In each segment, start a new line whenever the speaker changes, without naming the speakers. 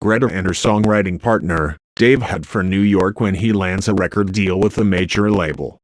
Greta and her songwriting partner, Dave, head for New York when he lands a record deal with a major label.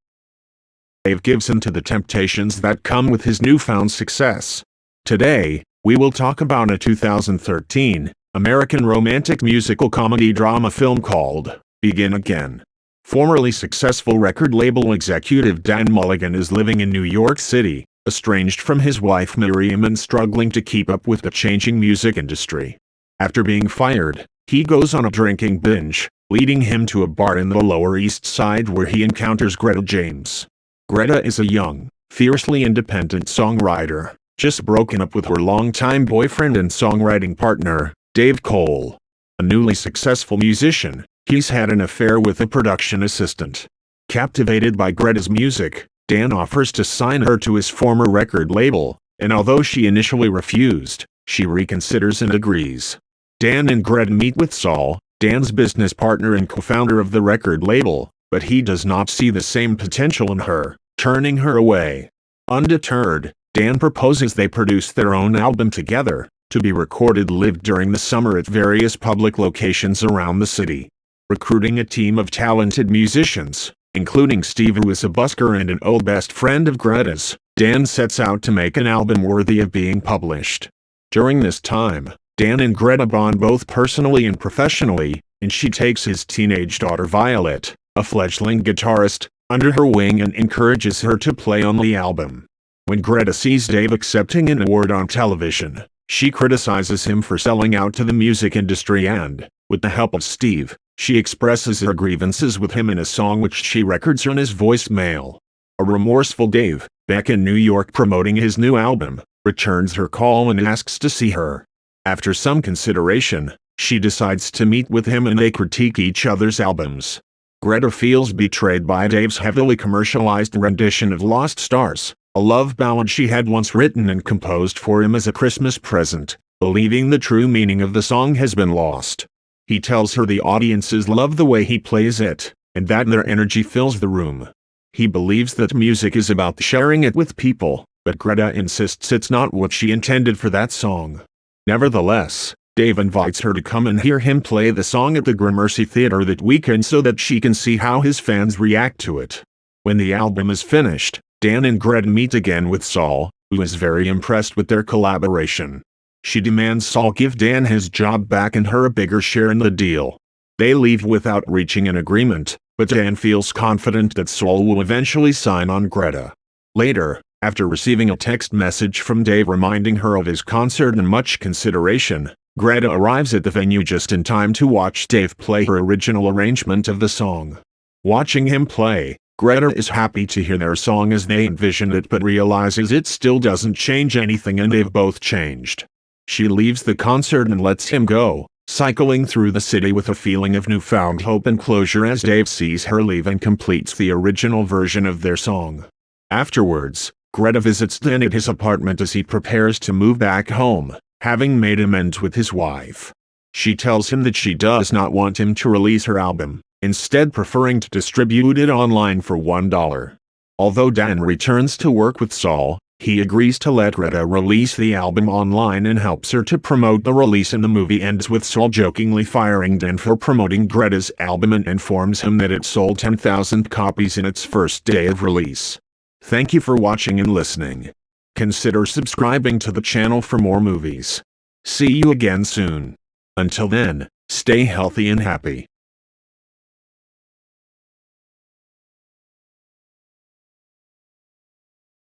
Dave gives in to the temptations that come with his newfound success. Today, we will talk about a 2013 American romantic musical comedy drama film called Begin Again. Formerly successful record label executive Dan Mulligan is living in New York City, estranged from his wife Miriam and struggling to keep up with the changing music industry. After being fired, he goes on a drinking binge, leading him to a bar in the Lower East Side where he encounters Greta James. Greta is a young, fiercely independent songwriter, just broken up with her longtime boyfriend and songwriting partner, Dave Cole. A newly successful musician, he's had an affair with a production assistant. Captivated by Greta's music, Dan offers to sign her to his former record label, and although she initially refused, she reconsiders and agrees. Dan and Greta meet with Saul, Dan's business partner and co-founder of the record label, but he does not see the same potential in her, turning her away. Undeterred, Dan proposes they produce their own album together, to be recorded live during the summer at various public locations around the city. Recruiting a team of talented musicians, including Steve, who is a busker and an old best friend of Greta's, Dan sets out to make an album worthy of being published. During this time, Dan and Greta bond both personally and professionally, and she takes his teenage daughter Violet, a fledgling guitarist, under her wing and encourages her to play on the album. When Greta sees Dave accepting an award on television, she criticizes him for selling out to the music industry and, with the help of Steve, she expresses her grievances with him in a song which she records on his voicemail. A remorseful Dave, back in New York promoting his new album, returns her call and asks to see her. After some consideration, she decides to meet with him and they critique each other's albums. Greta feels betrayed by Dave's heavily commercialized rendition of Lost Stars, a love ballad she had once written and composed for him as a Christmas present, believing the true meaning of the song has been lost. He tells her the audiences love the way he plays it, and that their energy fills the room. He believes that music is about sharing it with people, but Greta insists it's not what she intended for that song. Nevertheless, Dave invites her to come and hear him play the song at the Gramercy Theater that weekend so that she can see how his fans react to it. When the album is finished, Dan and Greta meet again with Saul, who is very impressed with their collaboration. She demands Saul give Dan his job back and her a bigger share in the deal. They leave without reaching an agreement, but Dan feels confident that Saul will eventually sign on Greta. Later, after receiving a text message from Dave reminding her of his concert and much consideration, Greta arrives at the venue just in time to watch Dave play her original arrangement of the song. Watching him play, Greta is happy to hear their song as they envisioned it but realizes it still doesn't change anything and they've both changed. She leaves the concert and lets him go, cycling through the city with a feeling of newfound hope and closure as Dave sees her leave and completes the original version of their song. Afterwards, Greta visits Dan at his apartment as he prepares to move back home, having made amends with his wife. She tells him that she does not want him to release her album, instead preferring to distribute it online for $1. Although Dan returns to work with Saul, he agrees to let Greta release the album online and helps her to promote the release, and the movie ends with Saul jokingly firing Dan for promoting Greta's album and informs him that it sold 10,000 copies in its first day of release. Thank you for watching and listening. Consider subscribing to the channel for more movies. See you again soon. Until then, stay healthy and happy.